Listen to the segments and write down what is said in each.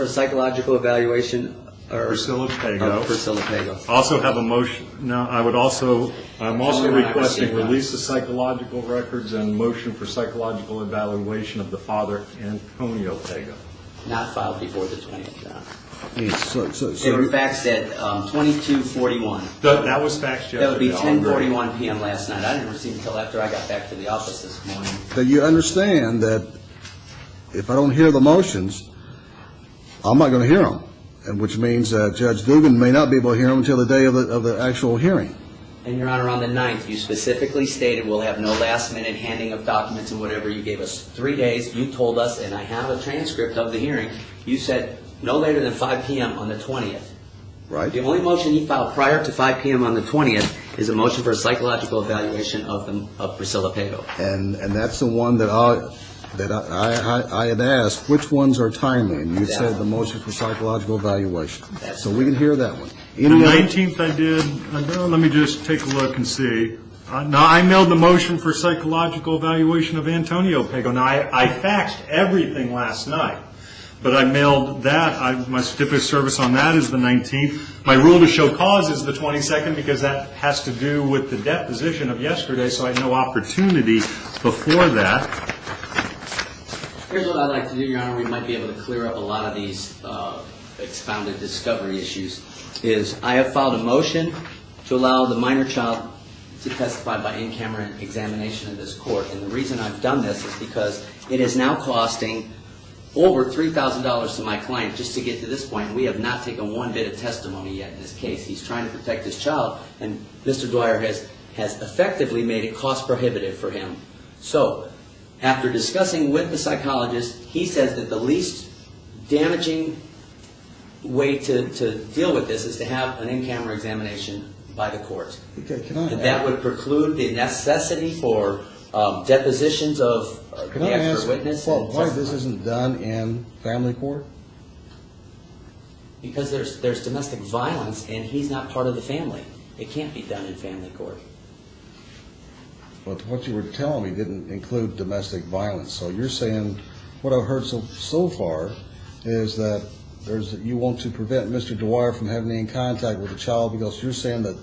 For psychological evaluation or Priscilla Pago. Priscilla Pago. Also have a motion. Now, I'm also requesting release of psychological records and motion for psychological evaluation of the father, Antonio Pago. Not filed before the 20th, Your Honor. So They were faxed at 22:41. That was faxed yesterday. That would be 10:41 p.m. last night. I didn't receive it until after I got back to the office this morning. that you understand that if I don't hear the motions, I'm not going to hear them, and which means Judge Dugan may not be able to hear them until the day of the actual hearing. And, Your Honor, on the 9th, you specifically stated we'll have no last-minute handing of documents and whatever. You gave us 3 days. You told us, and I have a transcript of the hearing, you said no later than 5 p.m. on the 20th. Right. The only motion he filed prior to 5 p.m. on the 20th is a motion for a psychological evaluation of Priscilla Pago. And that's the one that I had asked, which ones are timely? And you said the motion for psychological evaluation. So we can hear that one. The 19th I did. Let me just take a look and see. Now, I mailed the motion for psychological evaluation of Antonio Pago. Now, I faxed everything last night, but I mailed that. My certificate of service on that is the 19th. My rule to show cause is the 22nd because that has to do with the deposition of yesterday, so I had no opportunity before that. Here's what I'd like to do, Your Honor. We might be able to clear up a lot of these expounded discovery issues. I have filed a motion to allow the minor child to testify by in-camera examination in this court. And the reason I've done this is because it is now costing over $3,000 to my client just to get to this point. And we have not taken one bit of testimony yet in this case. He's trying to protect his child, and Mr. Dwyer has effectively made it cost prohibitive for him. So, after discussing with the psychologist, he says that the least damaging way to deal with this is to have an in-camera examination by the court. Okay, and that would preclude the necessity for depositions of the expert witness. Well, why this isn't done in family court? Because there's domestic violence, and he's not part of the family. It can't be done in family court. But what you were telling me didn't include domestic violence. So you're saying, what I've heard so far is that you want to prevent Mr. Dwyer from having any contact with the child because you're saying that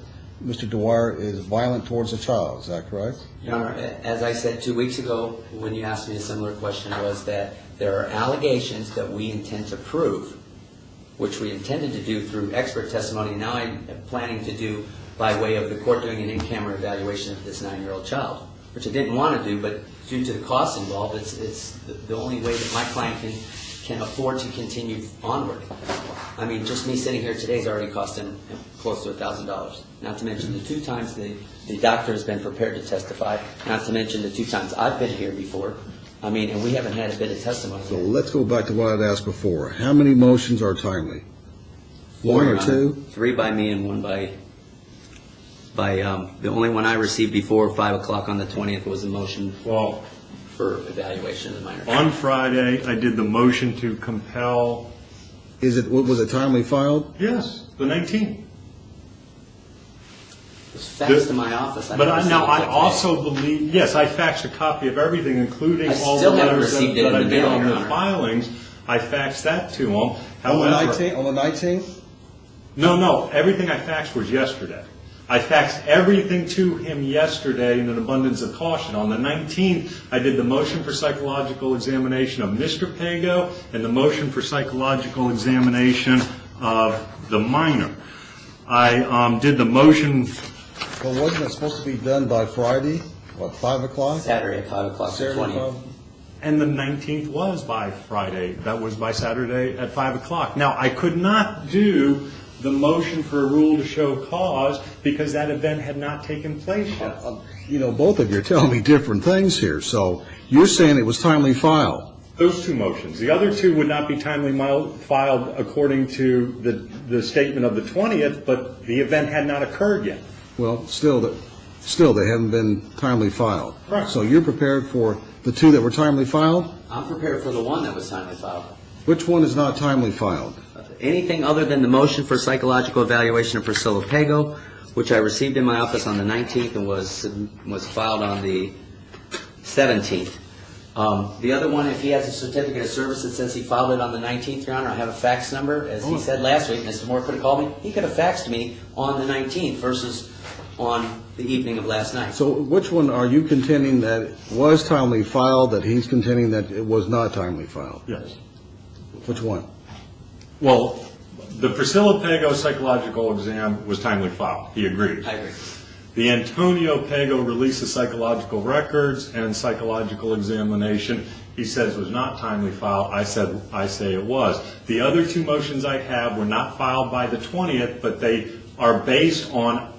Mr. Dwyer is violent towards the child. Is that correct? Your Honor, as I said 2 weeks ago when you asked me a similar question, was that there are allegations that we intend to prove, which we intended to do through expert testimony. Now I'm planning to do by way of the court doing an in-camera evaluation of this 9-year-old child, which I didn't want to do, but due to the costs involved, it's the only way that my client can afford to continue onward. I mean, just me sitting here today has already cost him close to $1,000. Not to mention the 2 times the doctor has been prepared to testify, not to mention the 2 times I've been here before. I mean, and we haven't had a bit of testimony. So let's go back to what I'd asked before. How many motions are timely? 1 or 2? 3 by me and 1 by the only one I received before 5 o'clock on the 20th was a motion for evaluation of the minor. On Friday, I did the motion to compel. Was it timely filed? Yes, the 19th. It was faxed to my office. But I also believe, yes, I faxed a copy of everything, including all the letters that I did on the filings. I faxed that to him. On the 19th? No, everything I faxed was yesterday. I faxed everything to him yesterday in an abundance of caution. On the 19th, I did the motion for psychological examination of Mr. Pago and the motion for psychological examination of the minor. I did the motion. Well, wasn't it supposed to be done by Friday? What, 5 o'clock? Saturday at 5 o'clock. Saturday at 5? And the 19th was by Friday. That was by Saturday at 5 o'clock. Now, I could not do the motion for a rule to show cause because that event had not taken place yet. Both of you are telling me different things here. So you're saying it was timely filed. Those 2 motions. The other 2 would not be timely filed according to the statement of the 20th, but the event had not occurred yet. Well, still they haven't been timely filed. Right. So you're prepared for the 2 that were timely filed? I'm prepared for the 1 that was timely filed. Which one is not timely filed? Anything other than the motion for psychological evaluation of Priscilla Pago, which I received in my office on the 19th and was filed on the 17th. The other one, if he has a certificate of service that says he filed it on the 19th, Your Honor, I have a fax number. As he said last week, Mr. Moore could have called me. He could have faxed me on the 19th versus on the evening of last night. So which one are you contending that it was timely filed, that he's contending that it was not timely filed? Yes. Which one? Well, the Priscilla Pago psychological exam was timely filed. He agreed. I agree. The Antonio Pago release of psychological records and psychological examination, he says was not timely filed. I say it was. The other two motions I have were not filed by the 20th, but they are based on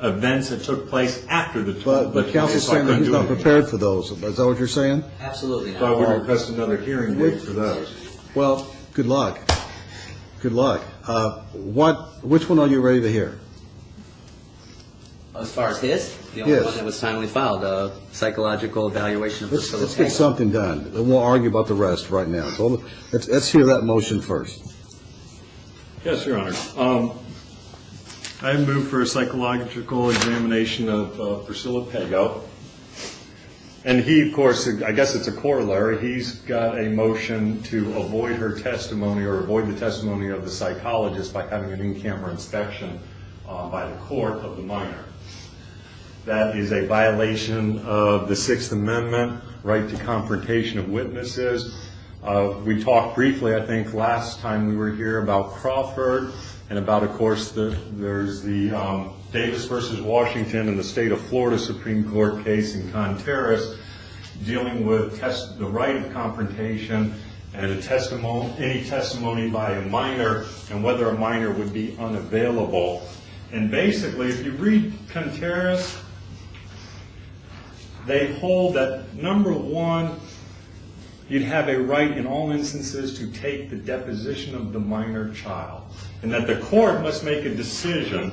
events that took place after the 20th. But counsel's saying that he's not prepared for those. Is that what you're saying? Absolutely not. So I would request another hearing date for those. Well, good luck. Good luck. Which one are you ready to hear? As far as his, the only Yes. one that was timely filed, psychological evaluation of Priscilla Let's get Pago. something done. And we'll argue about the rest right now. So let's hear that motion first. Yes, Your Honor. I move for a psychological examination of Priscilla Pago. And he, of course, I guess it's a corollary, he's got a motion to avoid her testimony or avoid the testimony of the psychologist by having an in-camera inspection by the court of the minor. That is a violation of the Sixth Amendment, right to confrontation of witnesses. We talked briefly, I think, last time we were here about Crawford and about, of course, there's the Davis versus Washington and the state of Florida Supreme Court case in Contreras dealing with the right of confrontation and any testimony by a minor and whether a minor would be unavailable. And basically, if you read Contreras, they hold that, number one, you'd have a right in all instances to take the deposition of the minor child, and that the court must make a decision,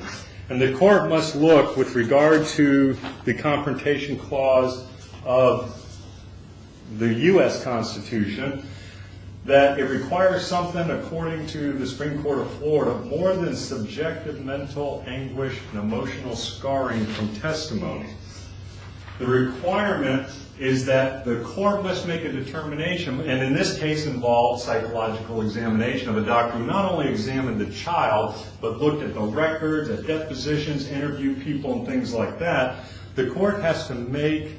and the court must look with regard to the confrontation clause of the U.S. Constitution, that it requires something, according to the Supreme Court of Florida, more than subjective mental anguish and emotional scarring from testimony. The requirement is that the court must make a determination, and in this case involved psychological examination of a doctor who not only examined the child, but looked at the records, at depositions, interviewed people, and things like that. The court has to make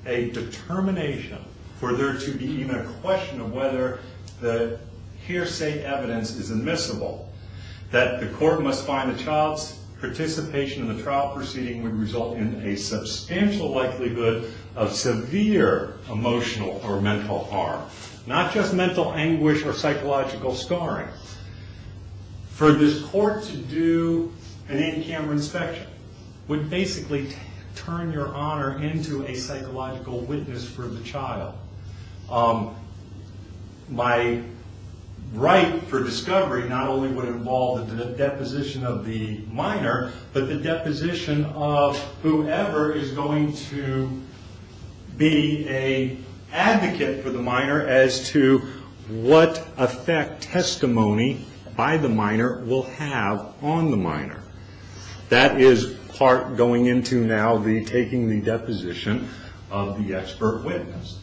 a determination for there to be even a question of whether the hearsay evidence is admissible. That the court must find the child's participation in the trial proceeding would result in a substantial likelihood of severe emotional or mental harm, not just mental anguish or psychological scarring. For this court to do an in-camera inspection would basically turn your honor into a psychological witness for the child. My right for discovery not only would involve the deposition of the minor, but the deposition of whoever is going to be an advocate for the minor as to what effect testimony by the minor will have on the minor. That is part going into now the taking the deposition of the expert witness.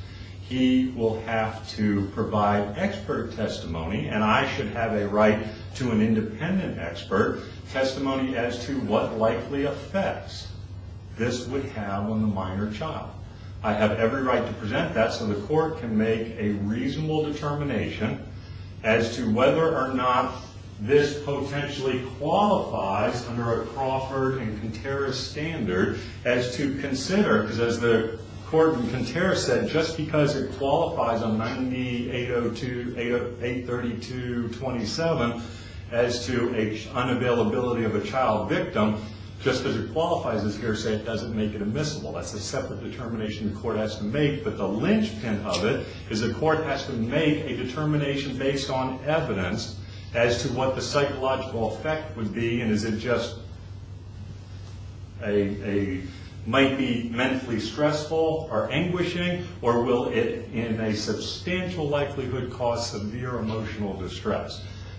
He will have to provide expert testimony, and I should have a right to an independent expert testimony as to what likely effects this would have on the minor child. I have every right to present that so the court can make a reasonable determination as to whether or not this potentially qualifies under a Crawford and Contreras standard as to consider, because as the court in Contreras said, just because it qualifies on 832.27 as to a unavailability of a child victim, just because it qualifies as hearsay, it doesn't make it admissible. That's a separate determination the court has to make, but the linchpin of it is the court has to make a determination based on evidence as to what the psychological effect would be, and is it just might be mentally stressful or anguishing, or will it in a substantial likelihood cause severe emotional distress?